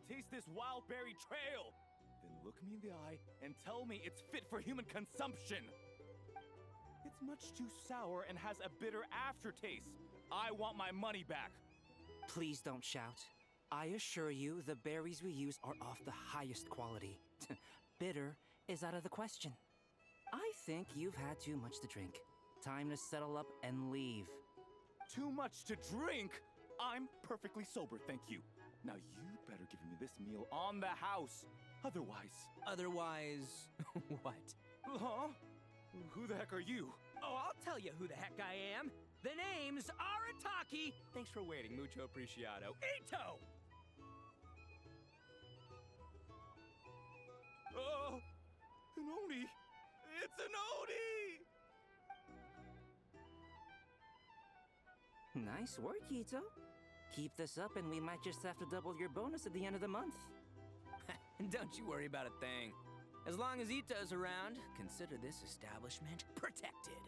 taste this wild berry trail. Then look me in the eye and tell me it's fit for human consumption. It's much too sour and has a bitter aftertaste. I want my money back. Please don't shout. I assure you, the berries we use are of the highest quality. Bitter is out of the question. I think you've had too much to drink. Time to settle up and leave. Too much to drink? I'm perfectly sober, thank you. Now you better give me this meal on the house. Otherwise, what? Huh? Who the heck are you? Oh, I'll tell you who the heck I am. The name's Arataki. Thanks for waiting, mucho apreciado. Ito! Oh, an Oni! It's an Oni! Nice work, Ito. Keep this up and we might just have to double your bonus at the end of the month. Don't you worry about a thing. As long as Ito's around, consider this establishment protected.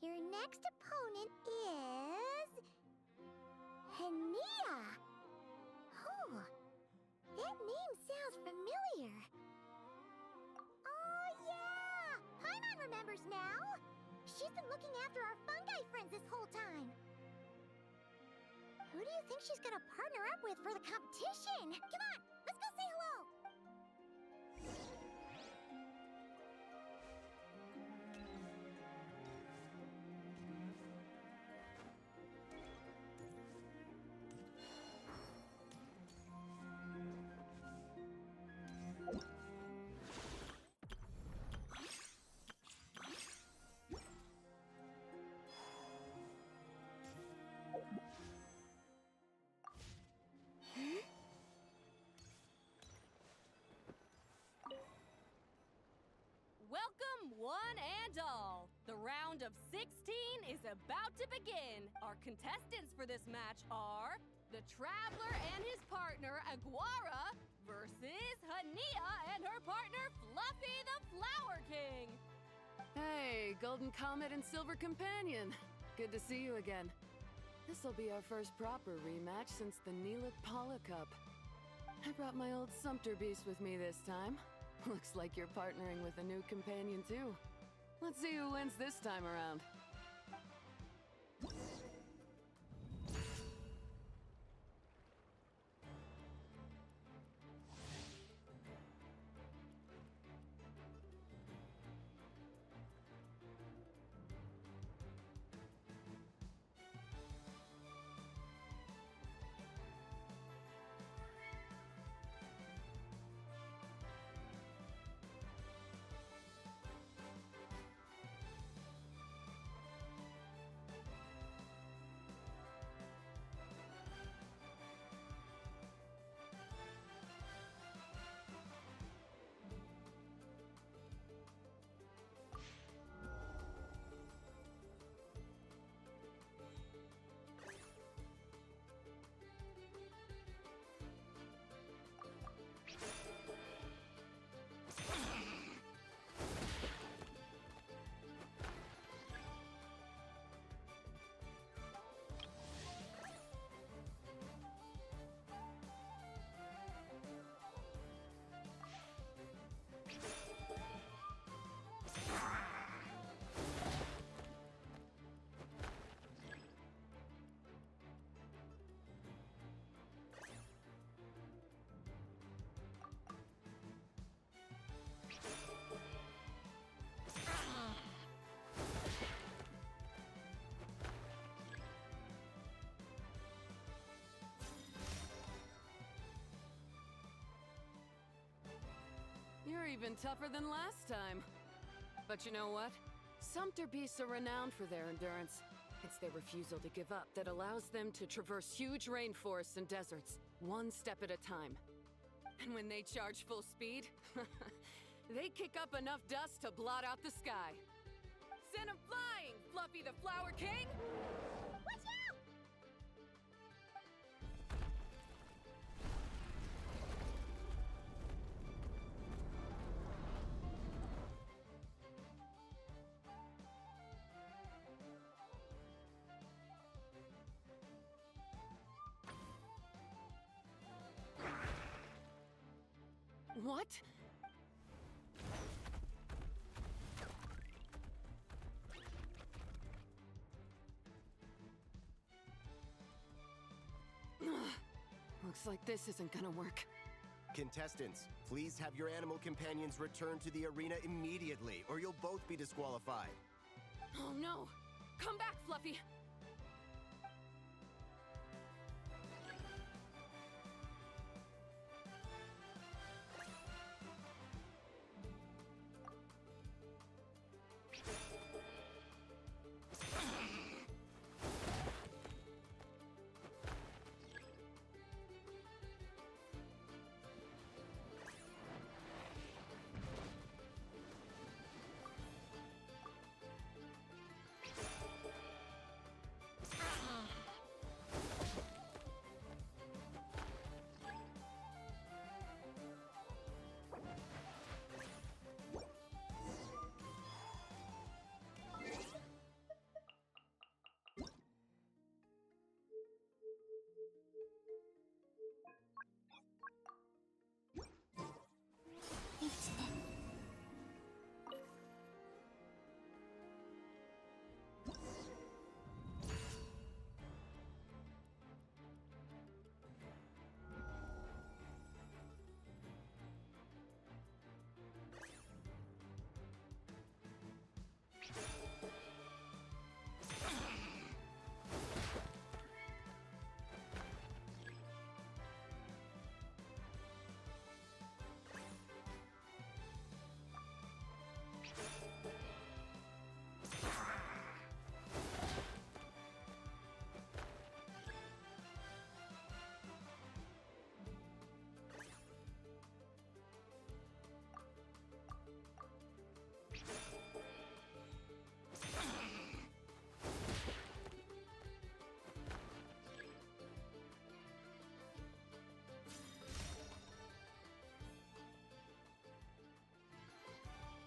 Your next opponent is... Linnea! Oh, that name sounds familiar. Oh, yeah! Paimon remembers now! She's been looking after our fungi friends this whole time. Who do you think she's gonna partner up with for the competition? Come on, let's go say hello! Welcome, one and all. The round of 16 is about to begin. Our contestants for this match are the Traveler and his partner, Aguara, versus Linnea and her partner, Fluffy the Flower King. Hey, Golden Comet and Silver Companion. Good to see you again. This'll be our first proper rematch since the Neela Paula Cup. I brought my old Sumpter Beast with me this time. Looks like you're partnering with a new companion too. Let's see who wins this time around. even tougher than last time. But you know what? Sumpter beasts are renowned for their endurance. It's their refusal to give up that allows them to traverse huge rainforests and deserts, one step at a time. And when they charge full speed, they kick up enough dust to blot out the sky. Send 'em flying, Fluffy the Flower King! Watch out! What? Looks like this isn't gonna work. Contestants, please have your animal companions return to the arena immediately, or you'll both be disqualified. Oh no! Come back, Fluffy!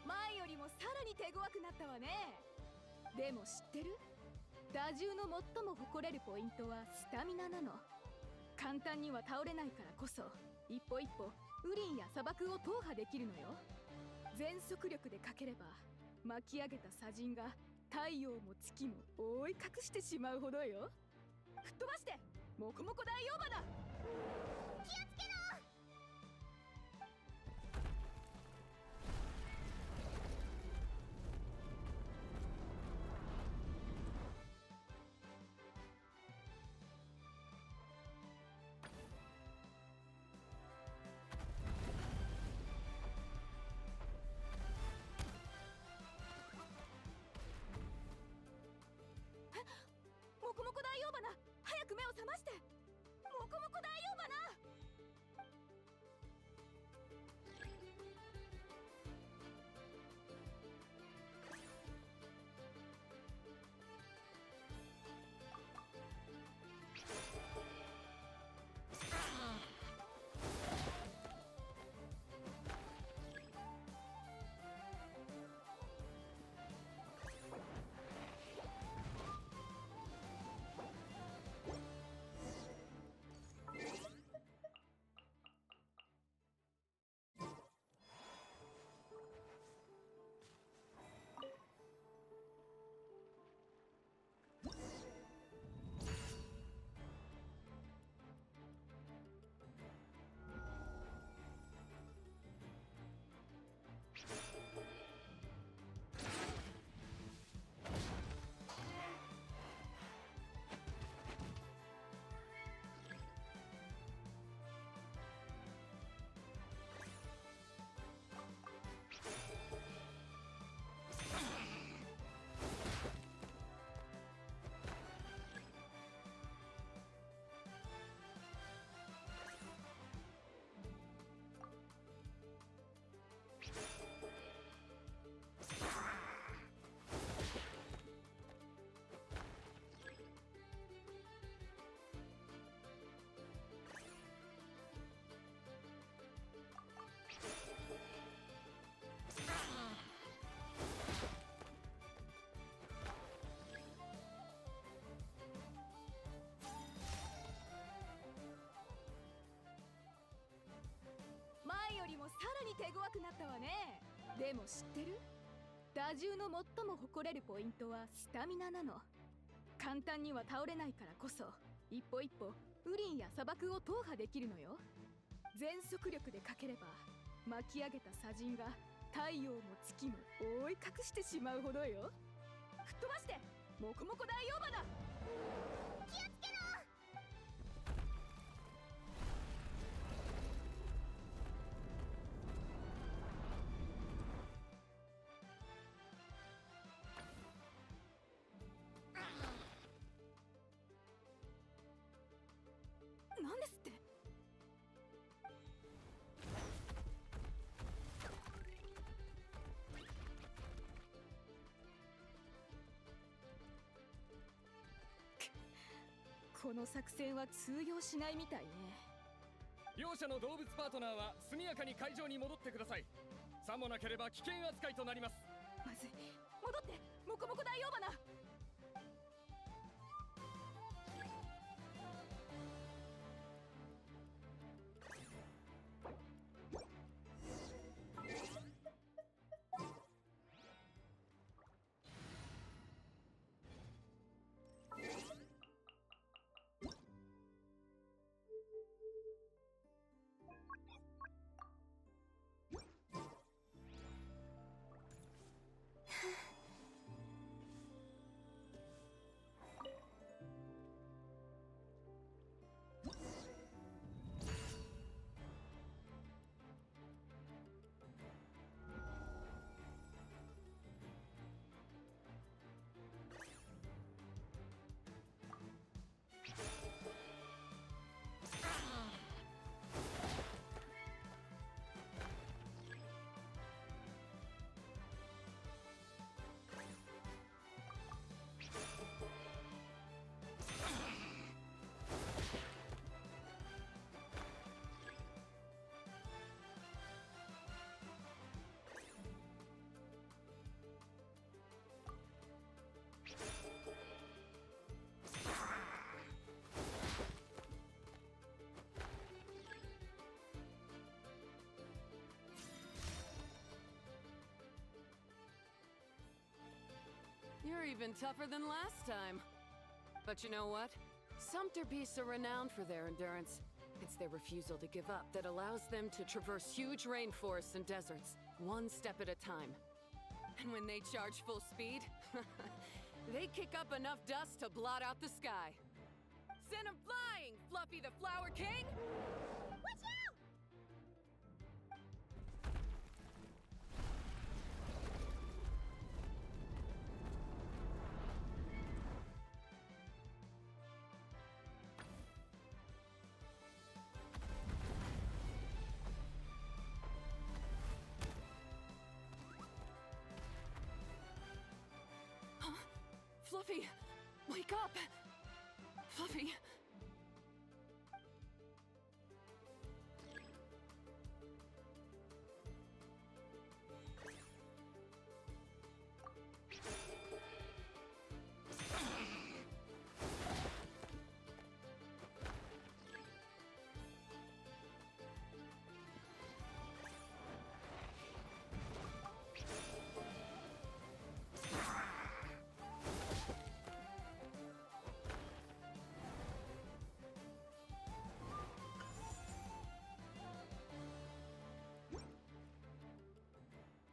前よりもさらに手強くなったわね。でも知ってる？打獣の最も誇れるポイントはスタミナなの。簡単には倒れないからこそ、一歩一歩ウリンや砂漠を踏破できるのよ。全速力でかければ巻き上げた砂塵が太陽も月も覆い隠してしまうほどよ。吹っ飛ばしてモコモコ大王馬だ。気をつけろ！モコモコ大王花、早く目を覚まして。モコモコ大王花。もさらに手強くなったわね。でも知ってる？打獣の最も誇れるポイントはスタミナなの。簡単には倒れないからこそ、一歩一歩ウリンや砂漠を踏破できるのよ。全速力でかければ巻き上げた砂塵が太陽も月も覆い隠してしまうほどよ。吹っ飛ばしてモコモコ大王花。気をつけろ。なんですって？この作戦は通用しないみたいね。両者の動物パートナーは速やかに会場に戻ってください。さもなければ危険扱いとなります。まずい、戻ってモコモコ大王花。You're even tougher than last time. But you know what? Sumpter beasts are renowned for their endurance. It's their refusal to give up that allows them to traverse huge rainforests and deserts, one step at a time. And when they charge full speed, they kick up enough dust to blot out the sky. Send 'em flying, Fluffy the Flower King! Watch out! Fluffy, wake up! Fluffy.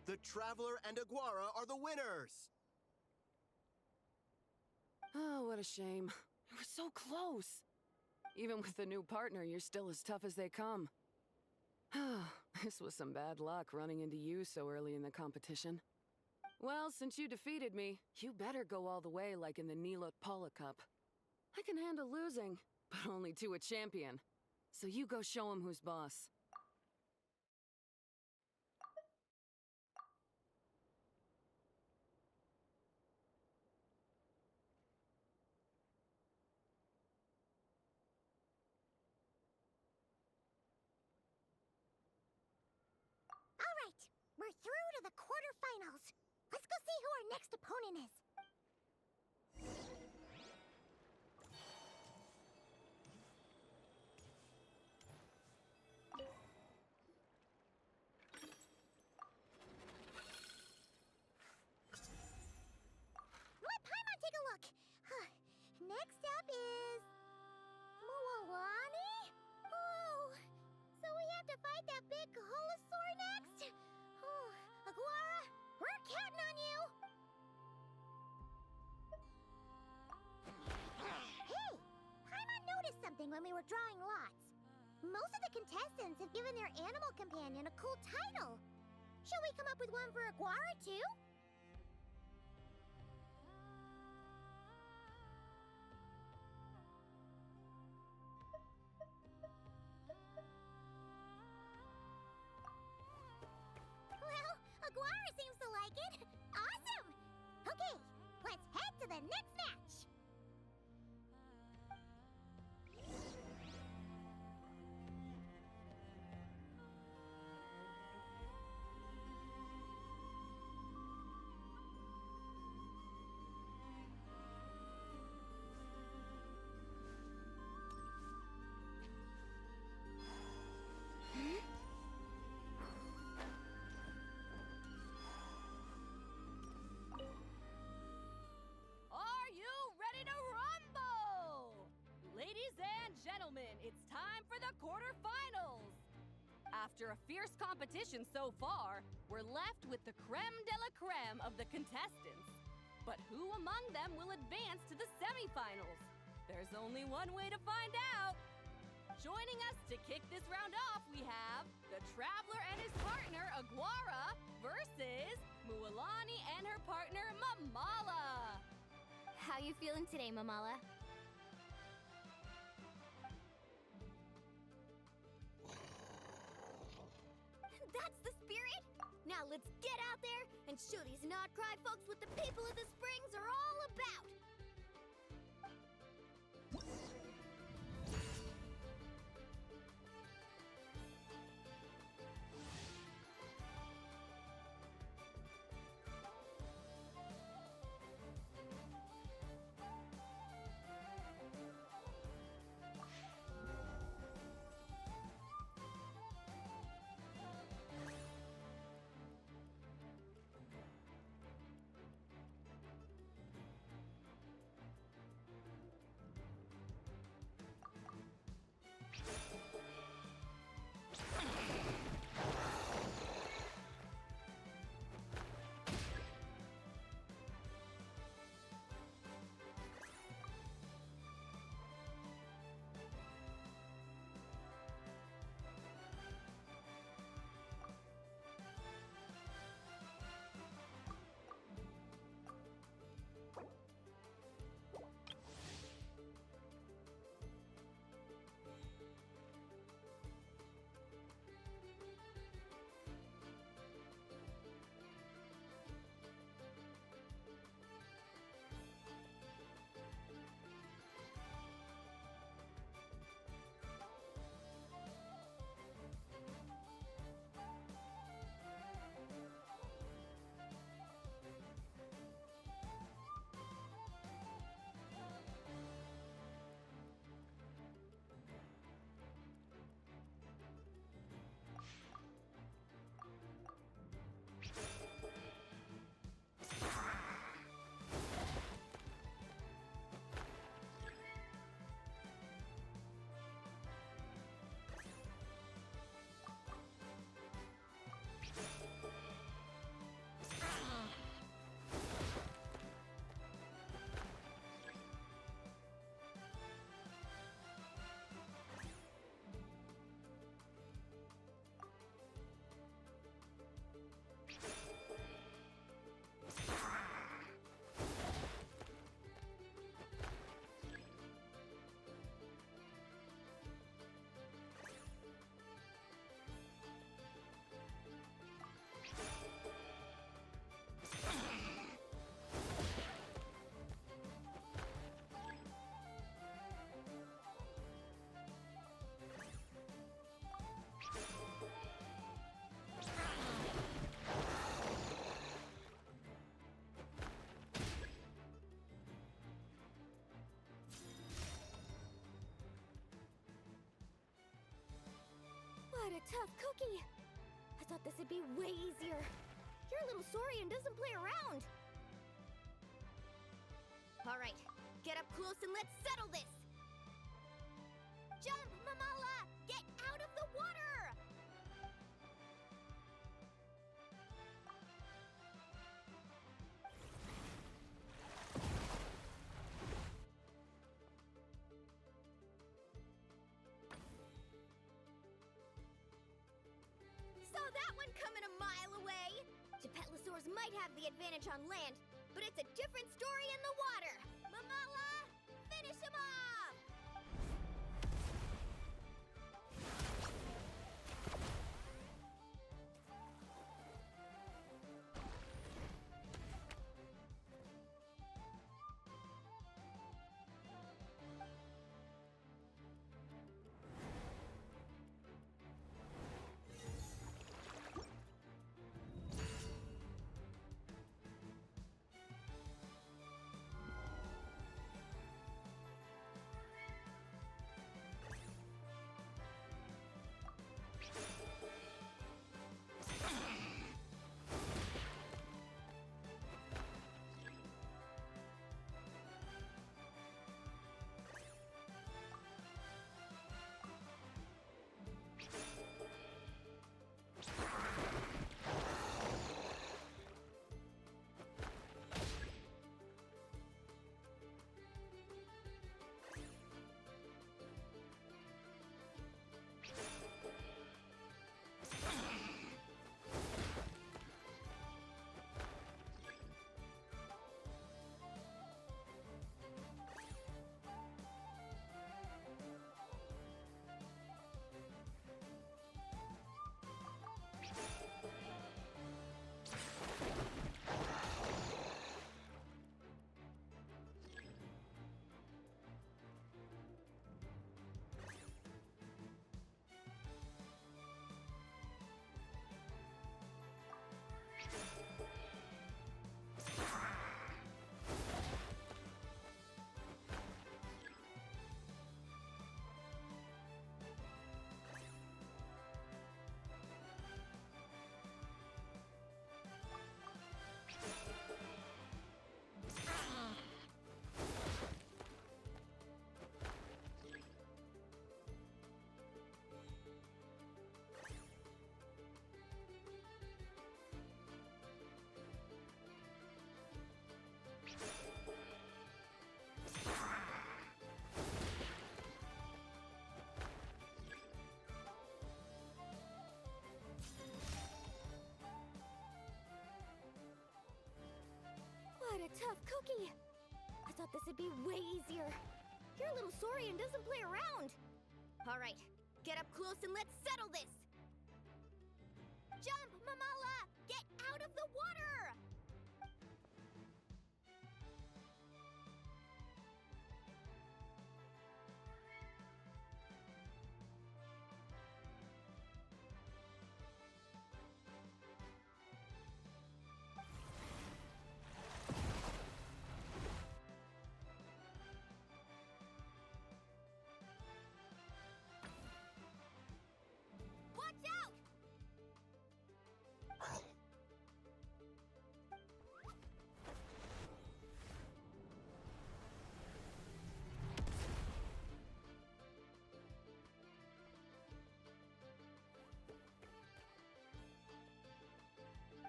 The Traveler and Aguara are the winners! Oh, what a shame. It was so close. Even with the new partner, you're still as tough as they come. This was some bad luck running into you so early in the competition. Well, since you defeated me, you better go all the way like in the Nilot Paula Cup. I can handle losing, but only to a champion. So you go show him who's boss. All right, we're through to the quarterfinals. Let's go see who our next opponent is. about drawing lots. Most of the contestants have given their animal companion a cool title. Shall we come up with one for Aguara, too? Well, Aguara seems to like it. Awesome! Okay, let's head to the next match. Are you ready to rumble? Ladies and gentlemen, it's time for the quarterfinals. After a fierce competition so far, we're left with the creme de la creme of the contestants. But who among them will advance to the semifinals? There's only one way to find out. Joining us to kick this round off, we have the Traveler and his partner, Aguara, versus Mualani and her partner, Mamala. How you feeling today, Mamala? That's the spirit! Now let's get out there and show these not-cry folks what the people of the Springs are all about! What a tough cookie! I thought this would be way easier. Your little Saurian doesn't play around. All right, get up close and let's settle this. Jump, Mamala! Get out of the water! dinosaurs might have the advantage on land, but it's a different story in the water! Mamala, finish him off! What a tough cookie! I thought this would be way easier. Your little Saurian doesn't play around. All right, get up close and let's settle this. Jump, Mamala! Get out of the water! Watch out!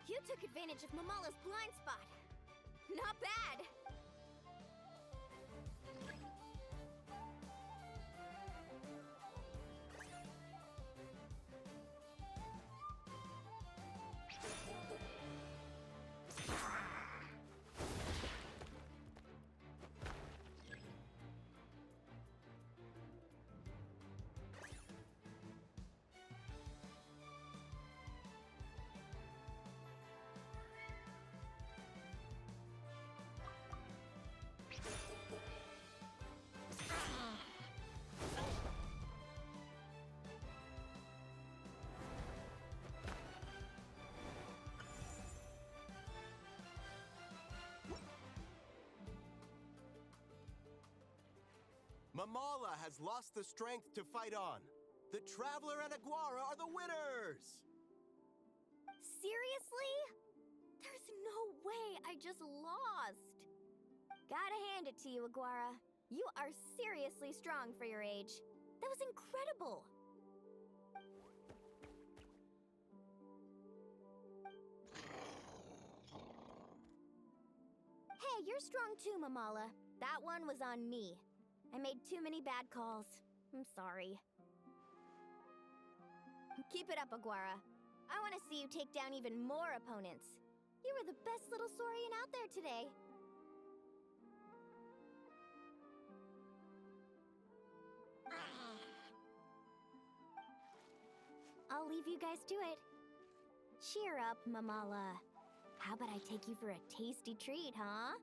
You took advantage of Mamala's blind spot. Not bad! Mamala has lost the strength to fight on. The Traveler and Aguara are the winners! Seriously? There's no way I just lost. Gotta hand it to you, Aguara. You are seriously strong for your age. That was incredible. Hey, you're strong too, Mamala. That one was on me. I made too many bad calls. I'm sorry. Keep it up, Aguara. I want to see you take down even more opponents. You were the best little Saurian out there today. I'll leave you guys to it. Cheer up, Mamala. How about I take you for a tasty treat, huh?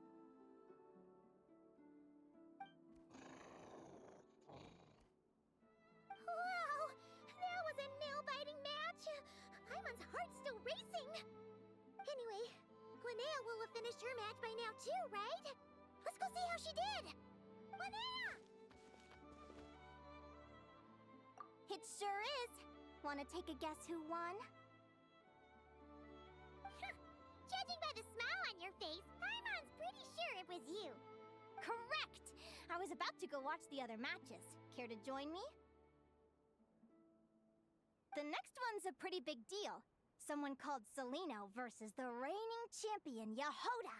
Wow! That was a nail-biting match! Paimon's heart's still racing! Anyway, Linnea will have finished her match by now too, right? Let's go see how she did! Linnea! It sure is. Wanna take a guess who won? Judging by the smile on your face, Paimon's pretty sure it was you. Correct! I was about to go watch the other matches. Care to join me? The next one's a pretty big deal. Someone called Celino versus the reigning champion, Yehoda.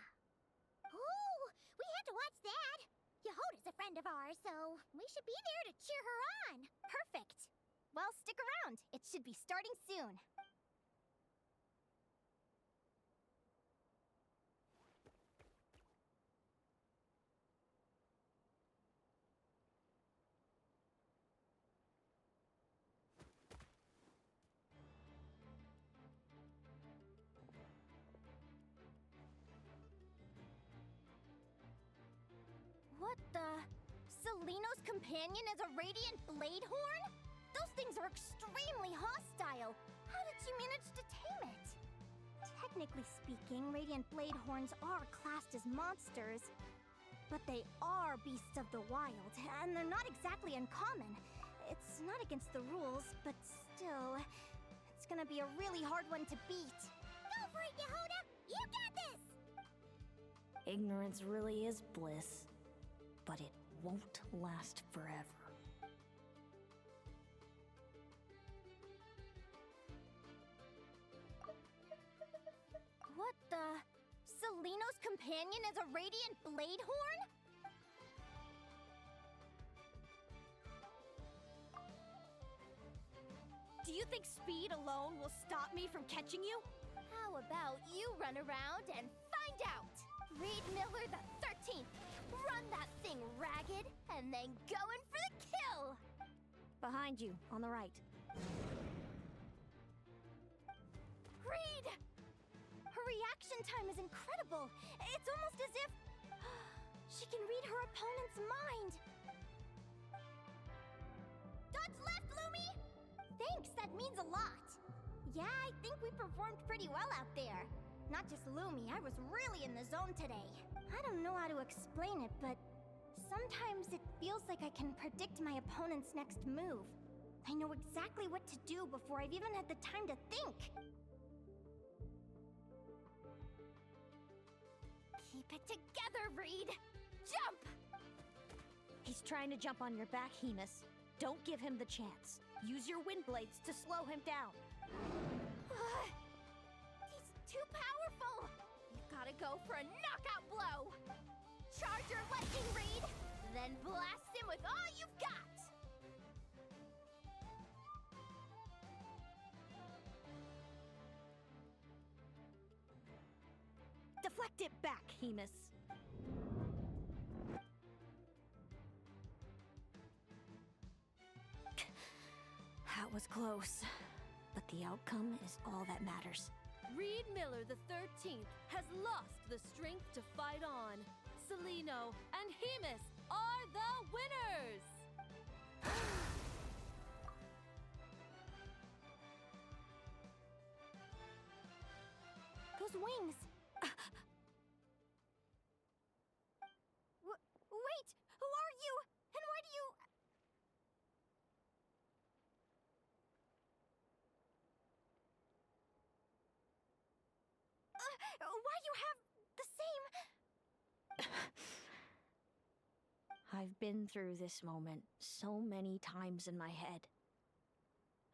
Ooh, we had to watch that. Yehoda's a friend of ours, so we should be there to cheer her on. Perfect. Well, stick around. It should be starting soon. What the? Celino's companion is a radiant blade horn? Those things are extremely hostile. How did you manage to tame it? Technically speaking, radiant blade horns are classed as monsters. But they are beasts of the wild, and they're not exactly uncommon. It's not against the rules, but still, it's gonna be a really hard one to beat. Go for it, Yehoda! You got this! Ignorance really is bliss, but it won't last forever. What the? Celino's companion is a radiant blade horn? Do you think speed alone will stop me from catching you? How about you run around and find out? Reed Miller the 13th, run that thing ragged, and then go in for the kill! Behind you, on the right. Reed! Her reaction time is incredible. It's almost as if she can read her opponent's mind. Dodge left, Lumi! Thanks, that means a lot. Yeah, I think we performed pretty well out there. Not just Lumi, I was really in the zone today. I don't know how to explain it, but sometimes it feels like I can predict my opponent's next move. I know exactly what to do before I've even had the time to think. Keep it together, Reed! Jump! He's trying to jump on your back, Hemus. Don't give him the chance. Use your wind blades to slow him down. He's too powerful! You've gotta go for a knockout blow! Charge your lightning, Reed! Then blast him with all you've got! Deflect it back, Hemus. That was close, but the outcome is all that matters. Reed Miller the 13th has lost the strength to fight on. Celino and Hemus are the winners! Those wings! Wait! Who are you? And why do you... why do you have the same... I've been through this moment so many times in my head.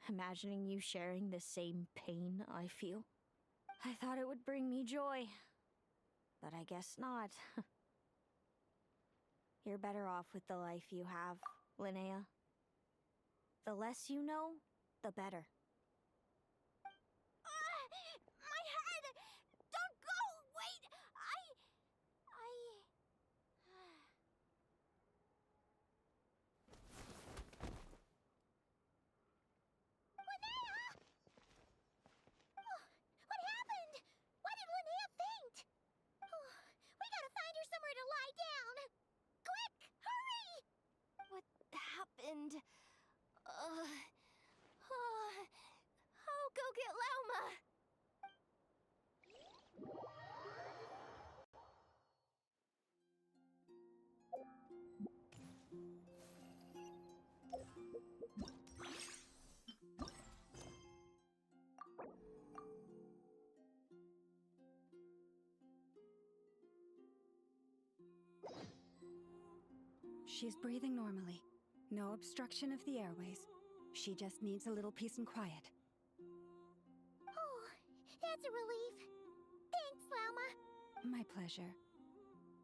Imagining you sharing the same pain I feel. I thought it would bring me joy, but I guess not. You're better off with the life you have, Linnea. The less you know, the better. My head! Don't go! She's breathing normally. No obstruction of the airways. She just needs a little peace and quiet. Oh, that's a relief. Thanks, Lama. My pleasure.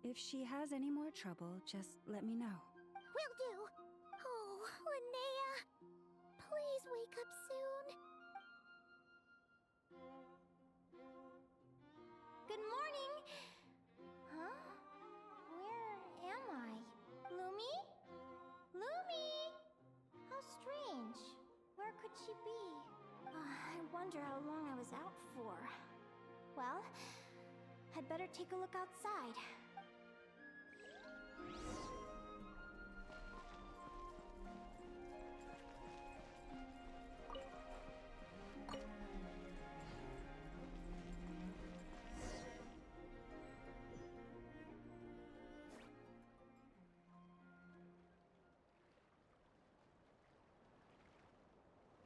If she has any more trouble, just let me know. Will do. Oh, Linnea. Please wake up soon. Good morning! Huh? Where am I? Lumi? Lumi! How strange. Where could she be? I wonder how long I was out for. Well, I'd better take a look outside.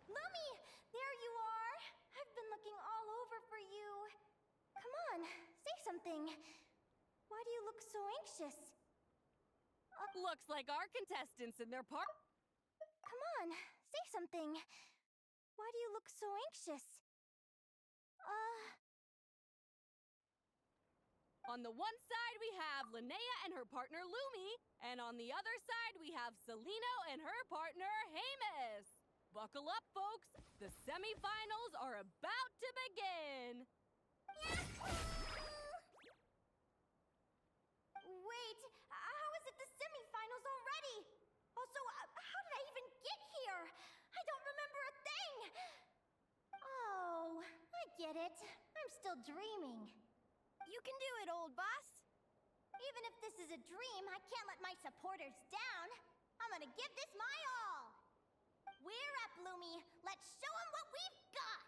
Lumi! There you are! I've been looking all over for you. Come on, say something. Why do you look so anxious? Looks like our contestants and their part. Come on, say something. Why do you look so anxious? On the one side, we have Linnea and her partner Lumi, and on the other side, we have Celino and her partner Hamus. Buckle up, folks. The semifinals are about to begin. Wait, how is it the semifinals already? Also, how did I even get here? I don't remember a thing. Oh, I get it. I'm still dreaming. You can do it, old boss. Even if this is a dream, I can't let my supporters down. I'm gonna give this my all. We're up, Lumi. Let's show them what we've got.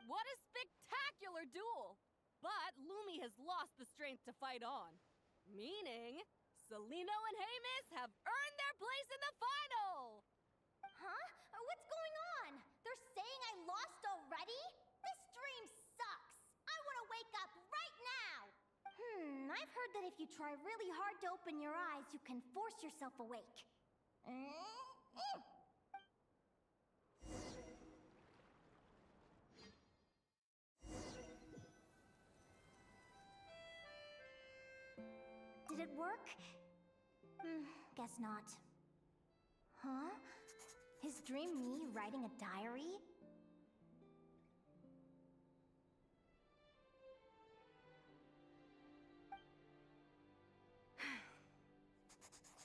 What a spectacular duel! But Lumi has lost the strength to fight on. Meaning, Celino and Hamus have earned their place in the final! Huh? What's going on? They're saying I lost already? This dream sucks. I want to wake up right now. I've heard that if you try really hard to open your eyes, you can force yourself awake. Did it work? Guess not. Huh? Is dream me writing a diary?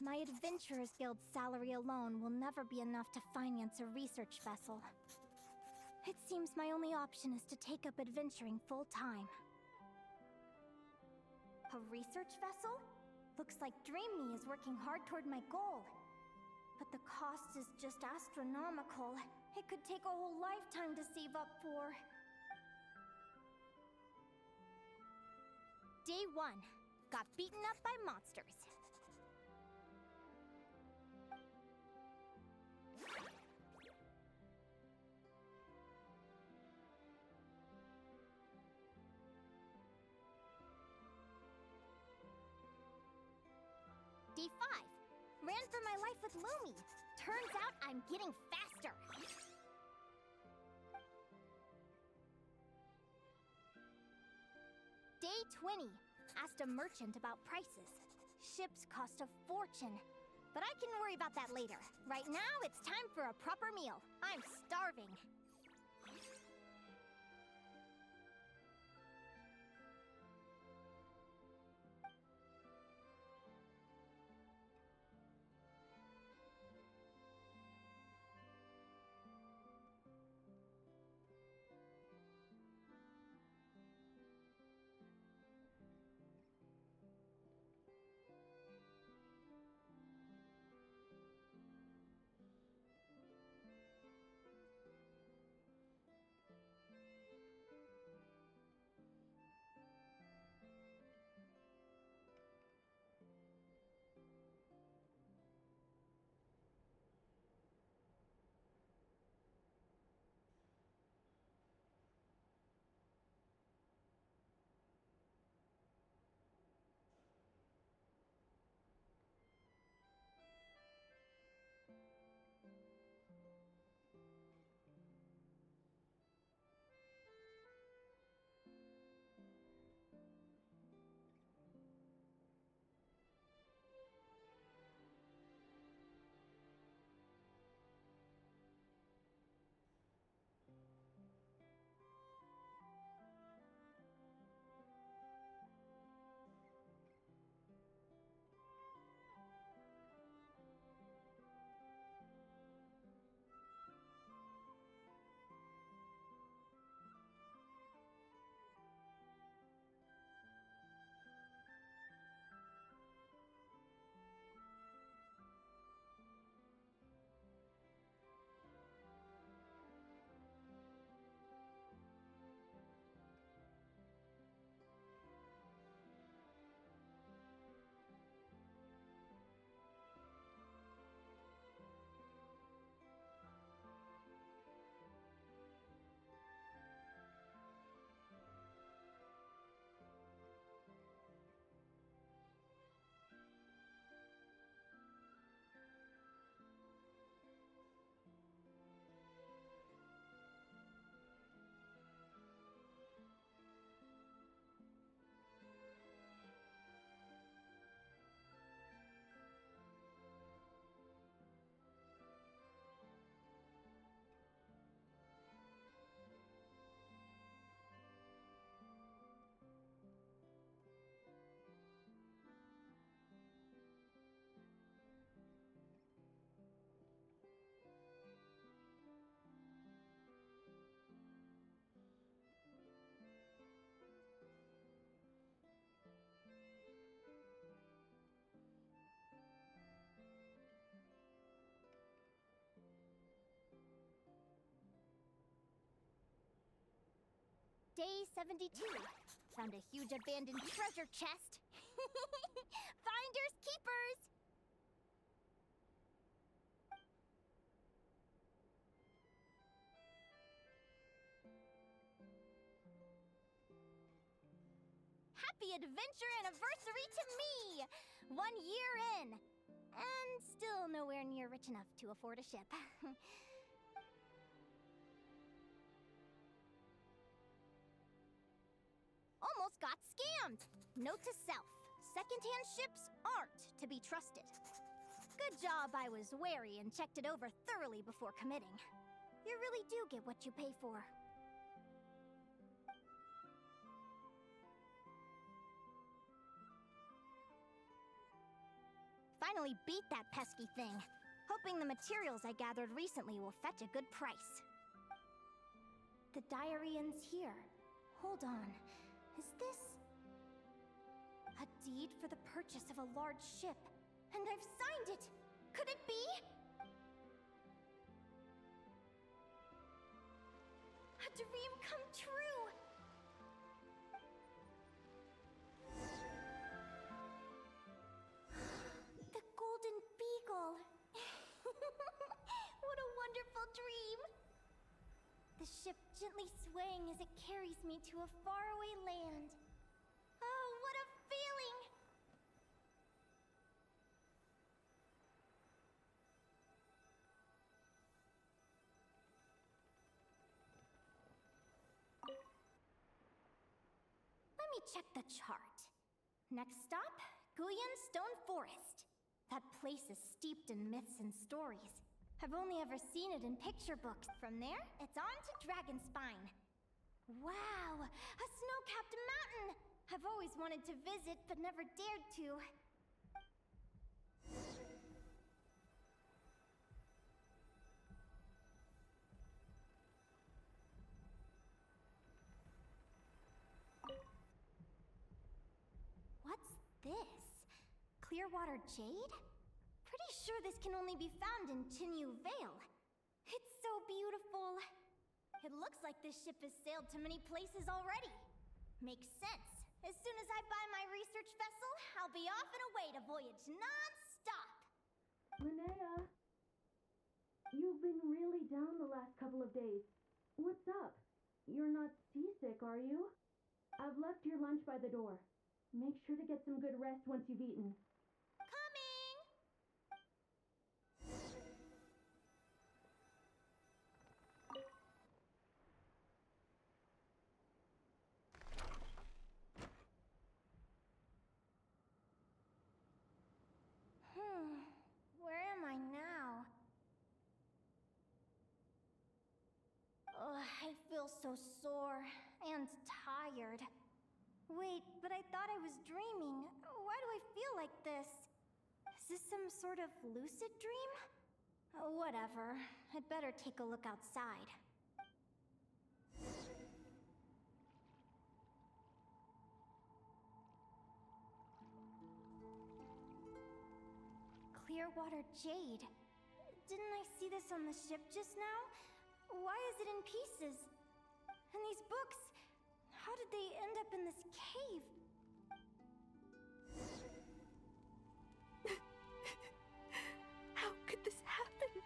My Adventurers Guild salary alone will never be enough to finance a research vessel. It seems my only option is to take up adventuring full-time. A research vessel? Looks like Dream Me is working hard toward my goal. But the cost is just astronomical. It could take a whole lifetime to save up for. Day 1. Got beaten up by monsters. Day 5. Ran for my life with Lumi. Turns out I'm getting faster. Day 20. Asked a merchant about prices. Ships cost a fortune. But I can worry about that later. Right now, it's time for a proper meal. I'm starving. Day 72. Found a huge abandoned treasure chest. Finders keepers! Happy adventure anniversary to me! 1 year in! And still nowhere near rich enough to afford a ship. Almost got scammed! Note to self, secondhand ships aren't to be trusted. Good job I was wary and checked it over thoroughly before committing. You really do get what you pay for. Finally beat that pesky thing. Hoping the materials I gathered recently will fetch a good price. The diary ends here. Hold on. Is this... a deed for the purchase of a large ship? And I've signed it! Could it be? A dream come true! The Golden Beagle! What a wonderful dream! The ship gently swaying as it carries me to a faraway land. Oh, what a feeling! Let me check the chart. Next stop, Guyan Stone Forest. That place is steeped in myths and stories. I've only ever seen it in picture books. From there, it's on to Dragonspine. Wow, a snow-capped mountain! I've always wanted to visit, but never dared to. What's this? Clearwater jade? Pretty sure this can only be found in Chinyu Vale. It's so beautiful. It looks like this ship has sailed to many places already. Makes sense. As soon as I buy my research vessel, I'll be off and away to voyage non-stop. Linnea, you've been really down the last couple of days. What's up? You're not seasick, are you? I've left your lunch by the door. Make sure to get some good rest once you've eaten. Coming! Where am I now? Ugh, I feel so sore and tired. Wait, but I thought I was dreaming. Why do I feel like this? Is this some sort of lucid dream? Whatever. I'd better take a look outside. Clearwater jade. Didn't I see this on the ship just now? Why is it in pieces? And these books, how did they end up in this cave? How could this happen?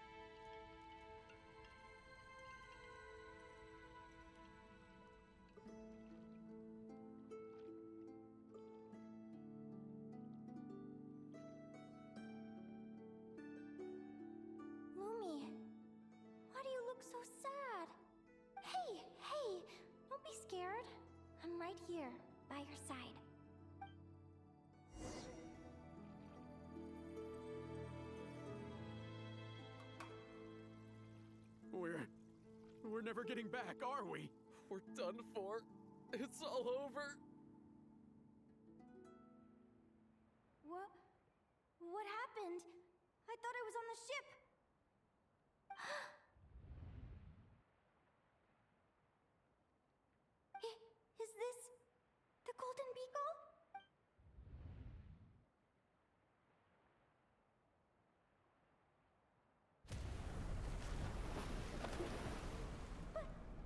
Lumi, why do you look so sad? Hey, don't be scared. I'm right here, by your side. We're never getting back, are we? We're done for. It's all over. What happened? I thought I was on the ship. Is this the Golden Beagle?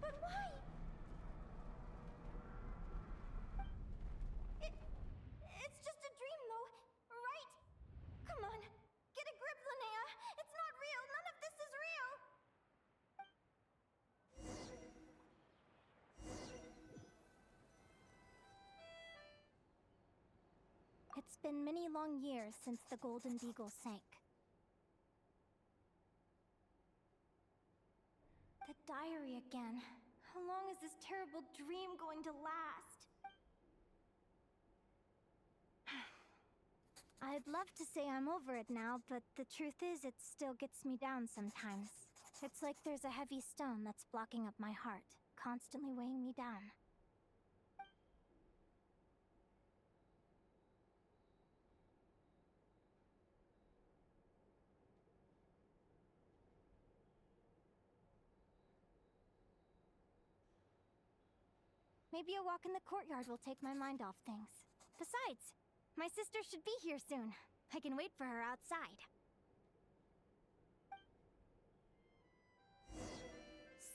But why? It's been many long years since the Golden Beagle sank. The diary again. How long is this terrible dream going to last? I'd love to say I'm over it now, but the truth is it still gets me down sometimes. It's like there's a heavy stone that's blocking up my heart, constantly weighing me down. Maybe a walk in the courtyard will take my mind off things. Besides, my sister should be here soon. I can wait for her outside.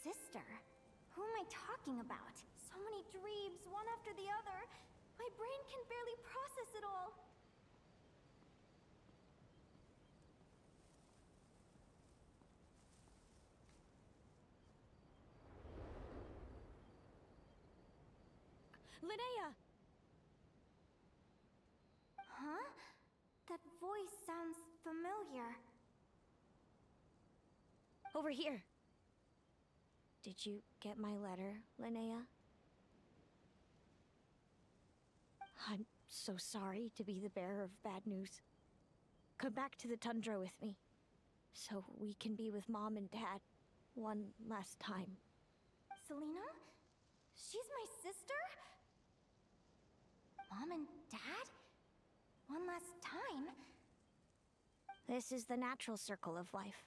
Sister? Who am I talking about? So many dreams, one after the other. My brain can barely process it all. Linnea! Huh? That voice sounds familiar. Over here. Did you get my letter, Linnea? I'm so sorry to be the bearer of bad news. Come back to the tundra with me, so we can be with Mom and Dad one last time. Selena? She's my sister? Mom and Dad? One last time? This is the natural circle of life.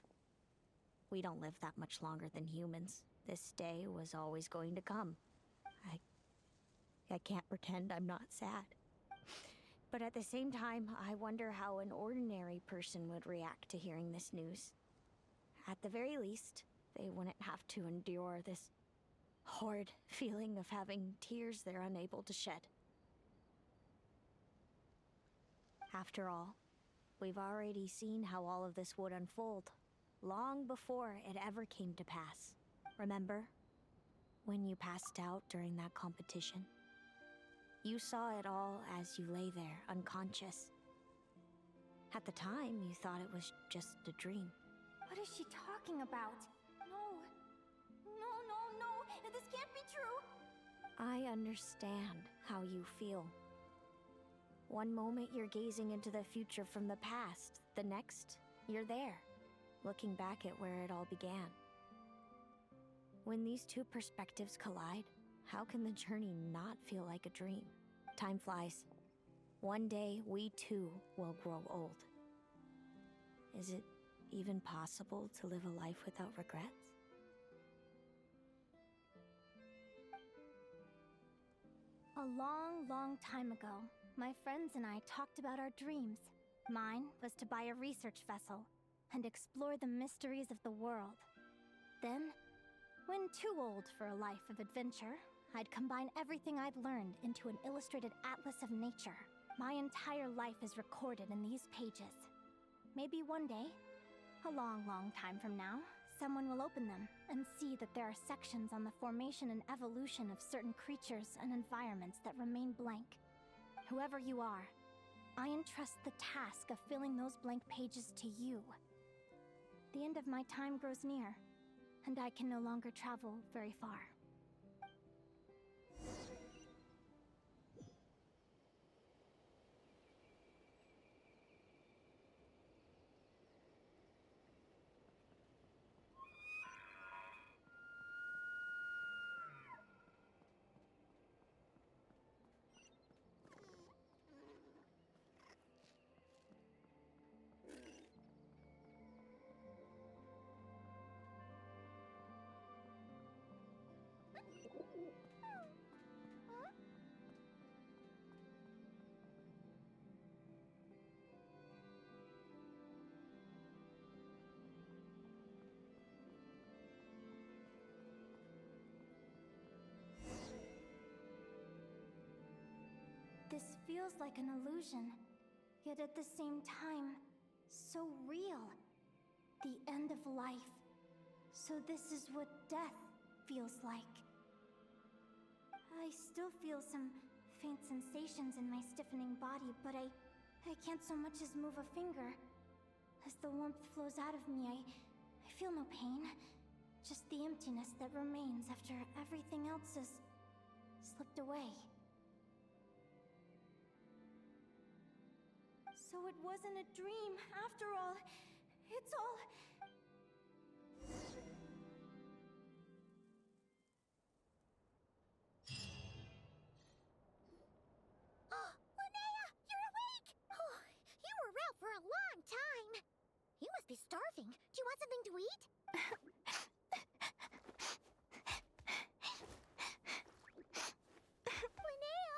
We don't live that much longer than humans. This day was always going to come. I can't pretend I'm not sad. But at the same time, I wonder how an ordinary person would react to hearing this news. At the very least, they wouldn't have to endure this horrid feeling of having tears they're unable to shed. After all, we've already seen how all of this would unfold, long before it ever came to pass. Remember? When you passed out during that competition? You saw it all as you lay there, unconscious. At the time, you thought it was just a dream. What is she talking about? No. No. This can't be true. I understand how you feel. One moment you're gazing into the future from the past. The next, you're there, looking back at where it all began. When these two perspectives collide, how can the journey not feel like a dream? Time flies. One day, we too will grow old. Is it even possible to live a life without regrets? A long, long time ago, my friends and I talked about our dreams. Mine was to buy a research vessel and explore the mysteries of the world. Then, when too old for a life of adventure, I'd combine everything I'd learned into an illustrated atlas of nature. My entire life is recorded in these pages. Maybe one day, a long, long time from now, someone will open them and see that there are sections on the formation and evolution of certain creatures and environments that remain blank. Whoever you are, I entrust the task of filling those blank pages to you. The end of my time grows near, and I can no longer travel very far. This feels like an illusion, yet at the same time, so real. The end of life. So this is what death feels like. I still feel some faint sensations in my stiffening body, but I I can't so much as move a finger. As the warmth flows out of me, I feel no pain. Just the emptiness that remains after everything else has slipped away. So it wasn't a dream, after all. It's all... Oh, Linnea, you're awake! Oh, you were out for a long time. You must be starving. Do you want something to eat? Linnea,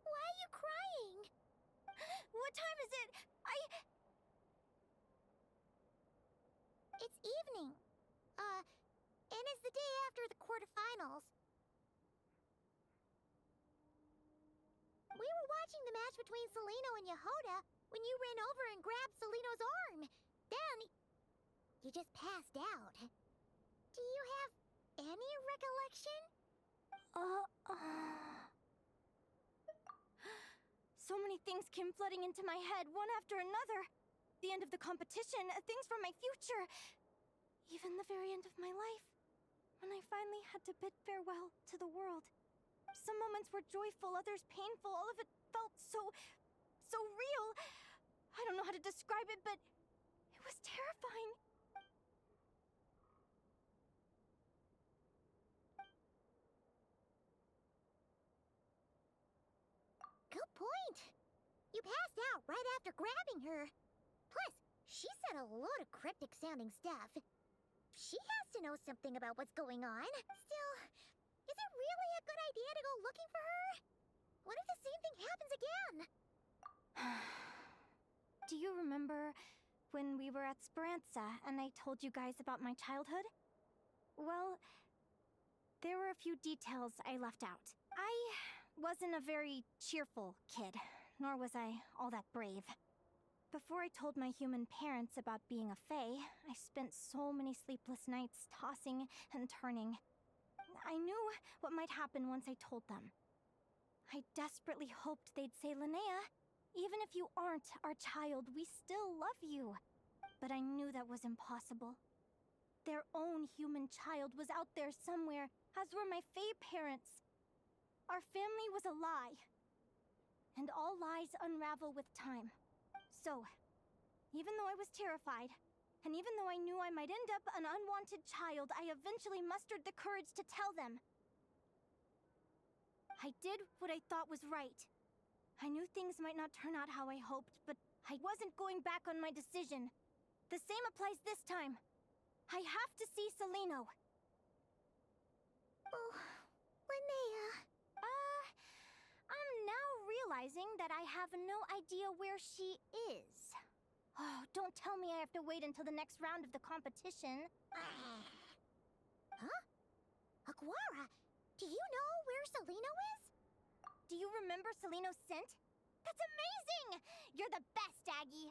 why are you crying? What time is it? It's evening. And it's the day after the quarterfinals. We were watching the match between Celino and Yehoda when you ran over and grabbed Celino's arm. Then, you just passed out. Do you have any recollection? So many things came flooding into my head, one after another. The end of the competition, things from my future. Even the very end of my life. When I finally had to bid farewell to the world. Some moments were joyful, others painful. All of it felt so real. I don't know how to describe it, but it was terrifying. Good point. You passed out right after grabbing her. Plus, she said a load of cryptic-sounding stuff. She has to know something about what's going on. Still, is it really a good idea to go looking for her? What if the same thing happens again? Do you remember when we were at Speranza and I told you guys about my childhood? Well, there were a few details I left out. I wasn't a very cheerful kid, nor was I all that brave. Before I told my human parents about being a fae, I spent so many sleepless nights tossing and turning. I knew what might happen once I told them. I desperately hoped they'd say, Linnea, even if you aren't our child, we still love you. But I knew that was impossible. Their own human child was out there somewhere, as were my fae parents. Our family was a lie. And all lies unravel with time. So, even though I was terrified, and even though I knew I might end up an unwanted child, I eventually mustered the courage to tell them. I did what I thought was right. I knew things might not turn out how I hoped, but I wasn't going back on my decision. The same applies this time. I have to see Celino. Oh, Linnea. I'm now realizing that I have no idea where she is. Oh, don't tell me I have to wait until the next round of the competition. Huh? Aguara, do you know where Celino is? Do you remember Celino's scent? That's amazing! You're the best, Aggie!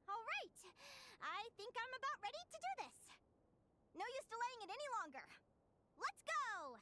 All right. I think I'm about ready to do this. No use delaying it any longer. Let's go!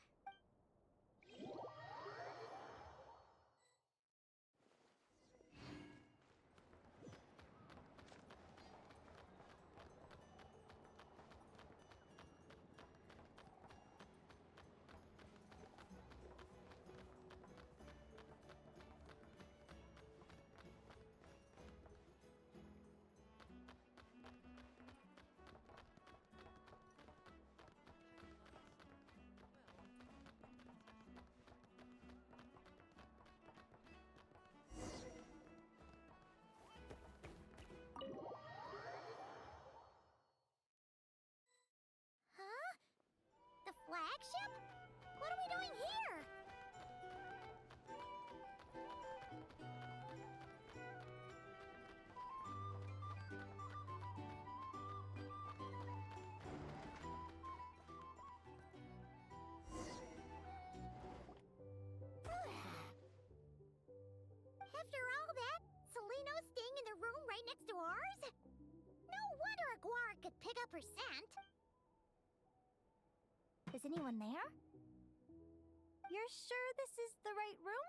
Huh? The flagship? What are we doing here? After all that, Celino's staying in the room right next to ours? No wonder Aguara could pick up her scent. Is anyone there? You're sure this is the right room?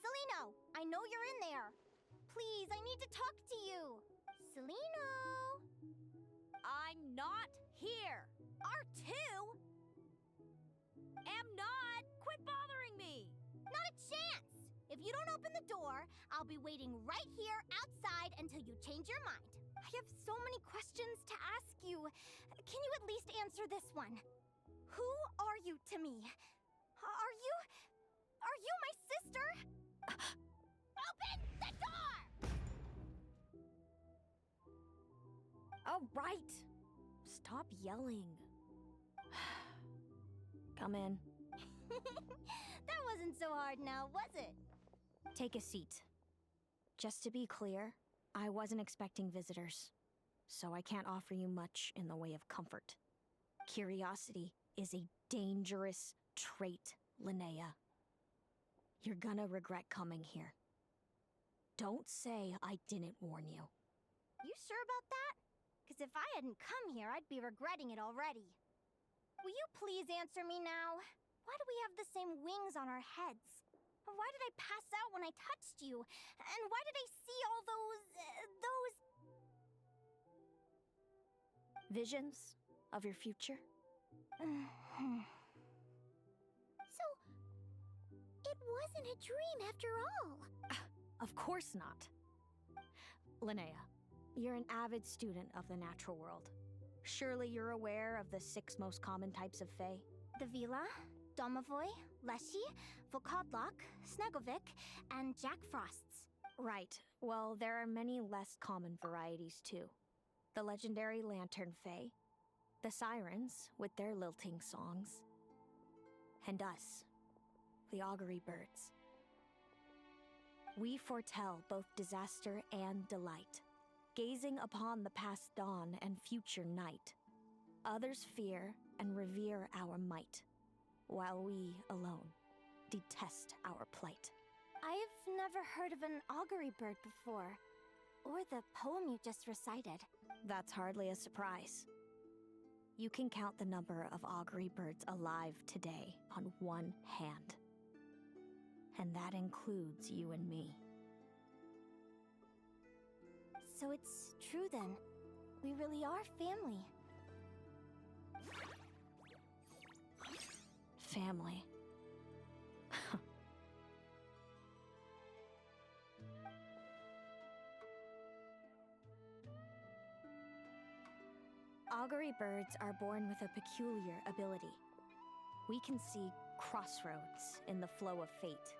Celino, I know you're in there. Please, I need to talk to you. Celino! I'm not here. R2? Am not. Quit bothering me. Not a chance! If you don't open the door, I'll be waiting right here outside until you change your mind. I have so many questions to ask you. Can you at least answer this one? Who are you to me? Are you my sister? Open the door! All right. Stop yelling. Come in. That wasn't so hard now, was it? Take a seat. Just to be clear, I wasn't expecting visitors, so I can't offer you much in the way of comfort. Curiosity is a dangerous trait, Linnea. You're gonna regret coming here. Don't say I didn't warn you. You sure about that? Because if I hadn't come here, I'd be regretting it already. Will you please answer me now? Why do we have the same wings on our heads? Why did I pass out when I touched you? And why did I see all those... Visions of your future? So, it wasn't a dream after all. Of course not. Linnea, you're an avid student of the natural world. Surely you're aware of the 6 most common types of Fae? The Vila, Domovoy, Leshy, Volkodlok, Snegovic, and Jack Frosts. Right. Well, there are many less common varieties too. The legendary Lantern Fae, the Sirens with their lilting songs, and us, the Augury Birds. We foretell both disaster and delight, gazing upon the past dawn and future night. Others fear and revere our might, while we alone detest our plight. I've never heard of an augury bird before, or the poem you just recited. That's hardly a surprise. You can count the number of augury birds alive today on one hand. And that includes you and me. So it's true then. We really are family. Family. Augury birds are born with a peculiar ability. We can see crossroads in the flow of fate.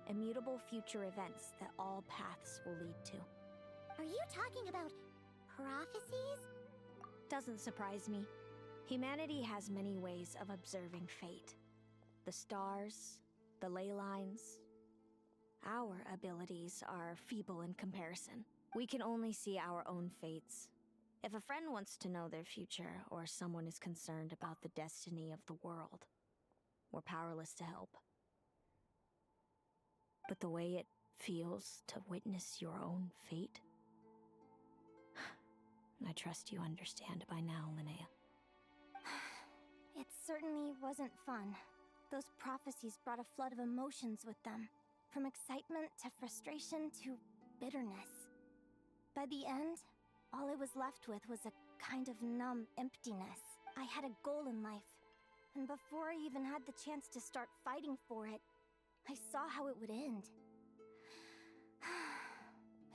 Immutable future events that all paths will lead to. Are you talking about prophecies? Doesn't surprise me. Humanity has many ways of observing fate. The stars, the ley lines. Our abilities are feeble in comparison. We can only see our own fates. If a friend wants to know their future, or someone is concerned about the destiny of the world, we're powerless to help. But the way it feels to witness your own fate, I trust you understand by now, Linnea. It certainly wasn't fun. Those prophecies brought a flood of emotions with them. From excitement to frustration to bitterness. By the end, all I was left with was a kind of numb emptiness. I had a goal in life, and before I even had the chance to start fighting for it, I saw how it would end.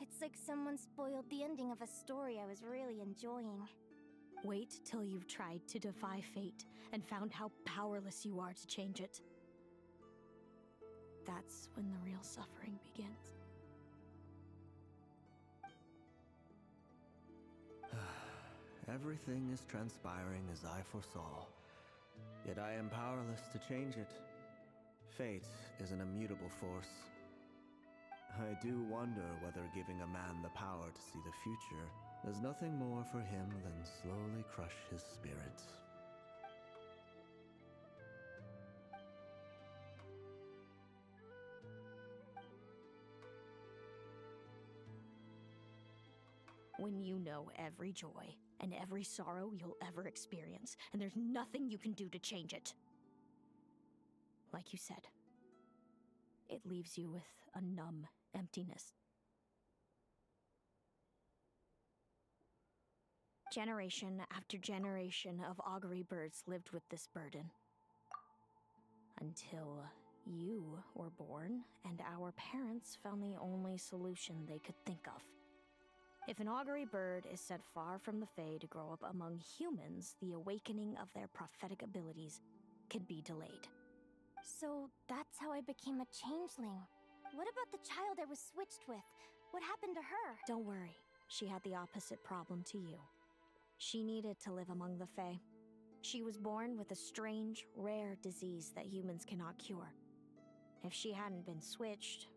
It's like someone spoiled the ending of a story I was really enjoying. Wait till you've tried to defy fate and found how powerless you are to change it. That's when the real suffering begins. Everything is transpiring as I foresaw, yet I am powerless to change it. Fate is an immutable force. I do wonder whether giving a man the power to see the future does nothing more for him than slowly crush his spirit. When you know every joy and every sorrow you'll ever experience, and there's nothing you can do to change it. Like you said, it leaves you with a numb emptiness. Generation after generation of augury birds lived with this burden. Until you were born, and our parents found the only solution they could think of. If an augury bird is set far from the Fae to grow up among humans, the awakening of their prophetic abilities can be delayed. So that's how I became a changeling. What about the child I was switched with? What happened to her? Don't worry, she had the opposite problem to you. She needed to live among the Fae. She was born with a strange, rare disease that humans cannot cure. If she hadn't been switched,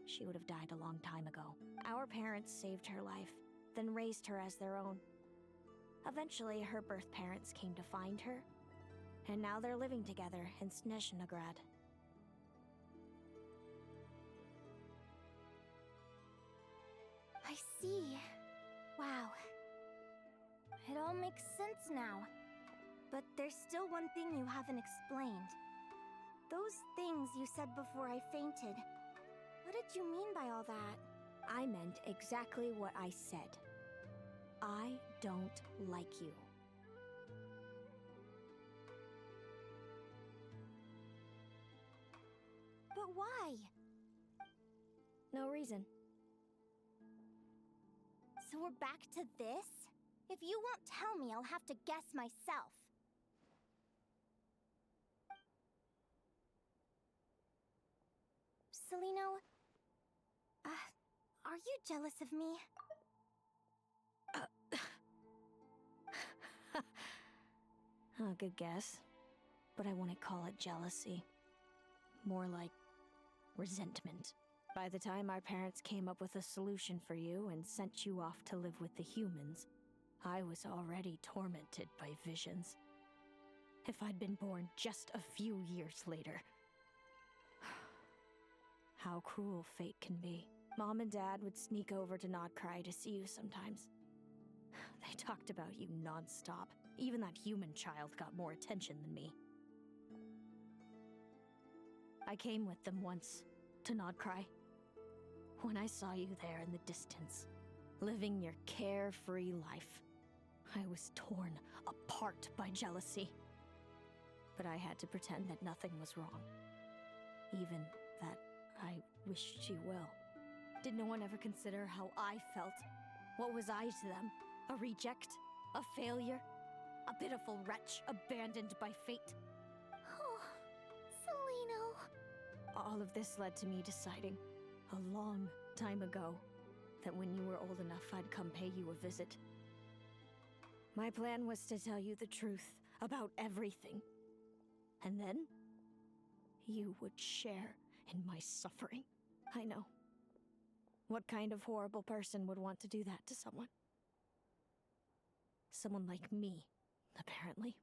she would have died a long time ago. Our parents saved her life, then raised her as their own. Eventually, her birth parents came to find her, and now they're living together in Snezhnograd. I see. Wow. It all makes sense now. But there's still one thing you haven't explained. Those things you said before I fainted. What did you mean by all that? I meant exactly what I said. I don't like you. But why? No reason. So we're back to this? If you won't tell me, I'll have to guess myself. Celino, are you jealous of me? Good guess. But I wouldn't call it jealousy. More like resentment. By the time our parents came up with a solution for you and sent you off to live with the humans, I was already tormented by visions. If I'd been born just a few years later. How cruel fate can be. Mom and Dad would sneak over to Nodcry to see you sometimes. They talked about you non-stop. Even that human child got more attention than me. I came with them once, to Nodcry. When I saw you there in the distance, living your carefree life, I was torn apart by jealousy. But I had to pretend that nothing was wrong. Even that I wished you well. Did no one ever consider how I felt? What was I to them? A reject? A failure? A pitiful wretch abandoned by fate? Oh, Celino. All of this led to me deciding, a long time ago, that when you were old enough, I'd come pay you a visit. My plan was to tell you the truth about everything. And then, you would share in my suffering. I know. What kind of horrible person would want to do that to someone? Someone like me, apparently.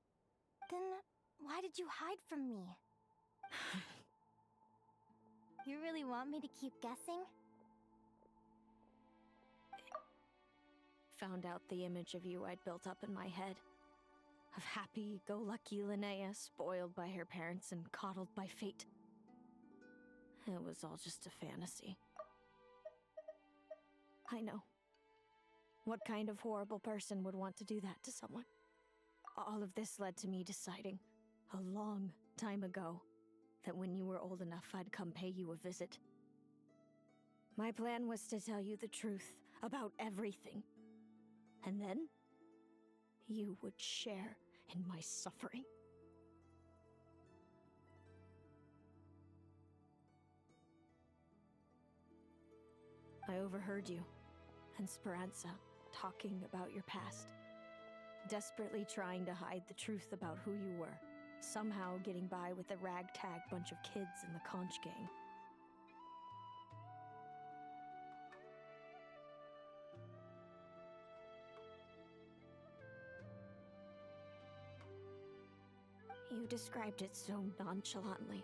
Then why did you hide from me? You really want me to keep guessing? Found out the image of you I'd built up in my head. Of happy-go-lucky Linnea, spoiled by her parents and coddled by fate. It was all just a fantasy. I know. What kind of horrible person would want to do that to someone? All of this led to me deciding, a long time ago, that when you were old enough, I'd come pay you a visit. My plan was to tell you the truth about everything. And then, you would share in my suffering. I overheard you and Speranza talking about your past. Desperately trying to hide the truth about who you were. Somehow getting by with a ragtag bunch of kids in the conch gang. You described it so nonchalantly,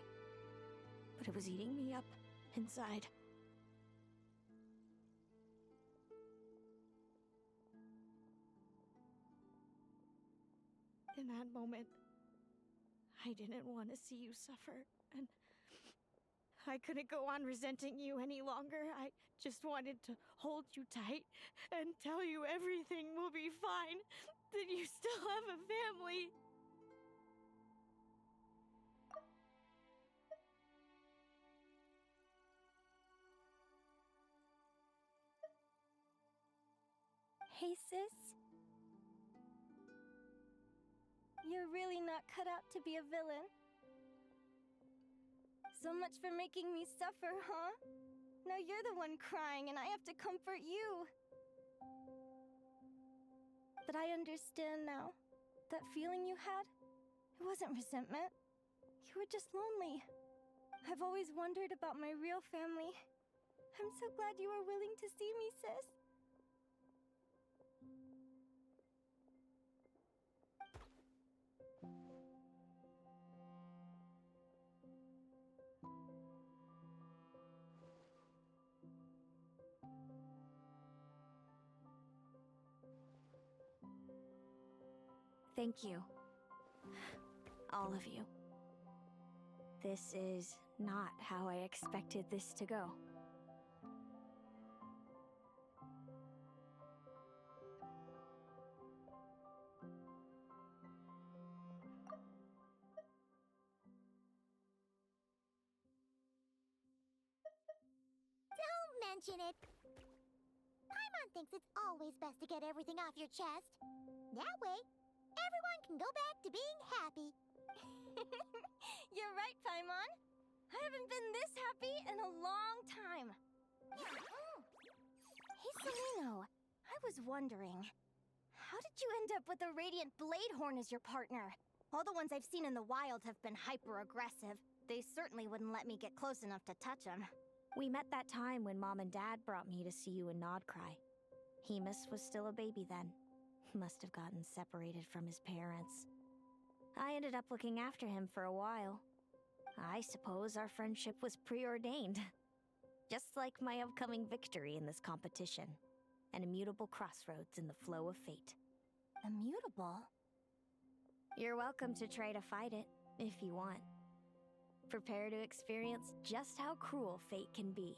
but it was eating me up inside. In that moment, I didn't want to see you suffer, and I couldn't go on resenting you any longer. I just wanted to hold you tight and tell you everything will be fine, that you still have a family. Hey, sis. You're really not cut out to be a villain. So much for making me suffer, huh? Now you're the one crying and I have to comfort you. But I understand now. That feeling you had, it wasn't resentment. You were just lonely. I've always wondered about my real family. I'm so glad you were willing to see me, sis. Thank you. All of you. This is not how I expected this to go. Don't mention it. Paimon thinks it's always best to get everything off your chest. That way, everyone can go back to being happy. You're right, Paimon. I haven't been this happy in a long time. Hey, Seleno. I was wondering, how did you end up with a Radiant Bladehorn as your partner? All the ones I've seen in the wild have been hyper-aggressive. They certainly wouldn't let me get close enough to touch them. We met that time when Mom and Dad brought me to see you in Nodcry. Hemus was still a baby then. Must have gotten separated from his parents. I ended up looking after him for a while. I suppose our friendship was preordained. Just like my upcoming victory in this competition. An immutable crossroads in the flow of fate. Immutable? You're welcome to try to fight it, if you want. Prepare to experience just how cruel fate can be.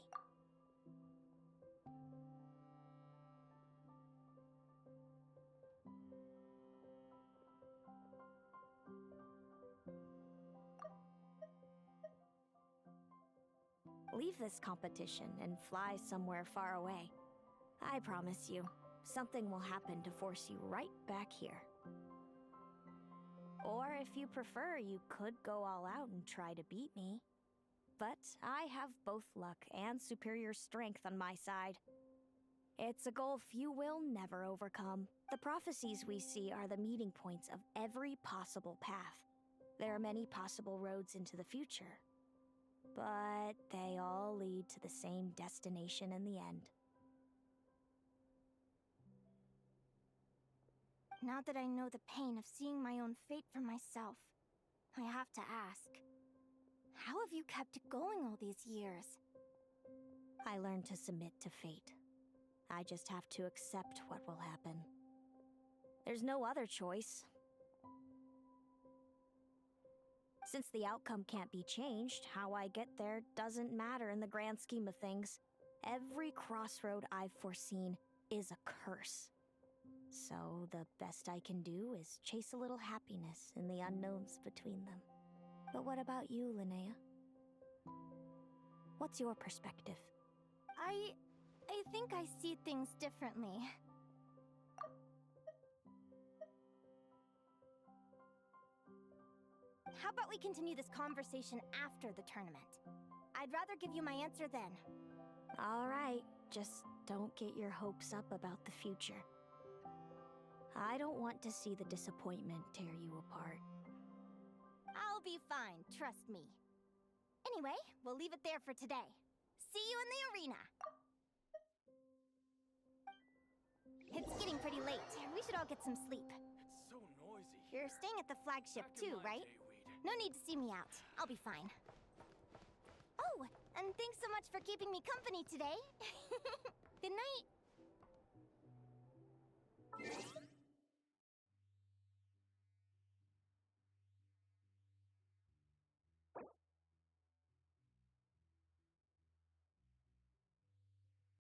Leave this competition and fly somewhere far away. I promise you, something will happen to force you right back here. Or if you prefer, you could go all out and try to beat me. But I have both luck and superior strength on my side. It's a goal few will never overcome. The prophecies we see are the meeting points of every possible path. There are many possible roads into the future. But they all lead to the same destination in the end. Now that I know the pain of seeing my own fate for myself, I have to ask, how have you kept it going all these years? I learned to submit to fate. I just have to accept what will happen. There's no other choice. Since the outcome can't be changed, how I get there doesn't matter in the grand scheme of things. Every crossroad I've foreseen is a curse. So the best I can do is chase a little happiness in the unknowns between them. But what about you, Linnea? What's your perspective? I think I see things differently. How about we continue this conversation after the tournament? I'd rather give you my answer then. All right, just don't get your hopes up about the future. I don't want to see the disappointment tear you apart. I'll be fine, trust me. Anyway, we'll leave it there for today. See you in the arena! It's getting pretty late. We should all get some sleep. It's so noisy. You're staying at the flagship too, right? No need to see me out. I'll be fine. Oh, and thanks so much for keeping me company today. Good night.